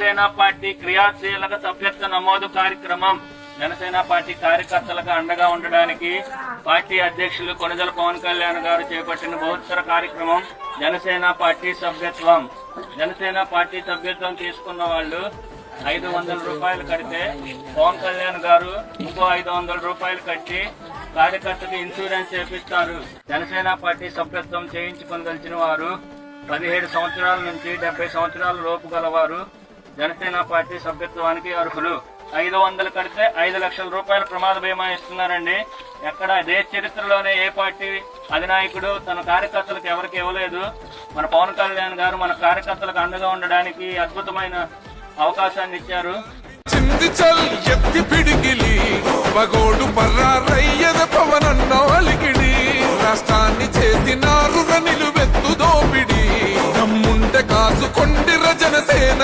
Janasena party క్రియాశీలక సభ్యత్వ నమోదు కార్యక్రమం. జనసేన పార్టీ కార్యకర్తలకు అండగా ఉండడానికి పార్టీ అధ్యక్షులు కొణిదెల పవన్ కళ్యాణ్ గారు చేపట్టిన బహుత్తర కార్యక్రమం జనసేన పార్టీ సభ్యత్వం. జనసేన పార్టీ సభ్యత్వం తీసుకున్న వాళ్ళు 500 రూపాయలు కడితే పవన్ కళ్యాణ్ గారు ఇంకో 500 రూపాయలు కట్టి కార్యకర్తకు ఇన్సూరెన్స్ చేపిస్తారు. జనసేన పార్టీ సభ్యత్వం చేయించుకోదలిచిన వారు 17 సంవత్సరాల నుంచి 70 సంవత్సరాల లోపు గలవారు జనసేన పార్టీ సభ్యత్వానికి అర్హులు. 500 కడితే 5 లక్షల రూపాయల ప్రమాద బీమా ఇస్తున్నారండి. ఎక్కడ దేశ చరిత్రలోనే ఏ పార్టీ అధినాయకుడు తన కార్యకర్తలకు ఎవరికి ఇవ్వలేదు. మన పవన్ కళ్యాణ్ గారు మన కార్యకర్తలకు అండగా ఉండడానికి అద్భుతమైన అవకాశాన్ని ఇచ్చారు. చింది చల్ ఎత్తి పిడికిలి పగోడు పర్రారయ్యద పవనన్న అలికిడి రాష్ట్రాన్ని చేసినారు నిలువెత్తు దోపిడి దమ్ముంటే కాసు కొండిర జనసేన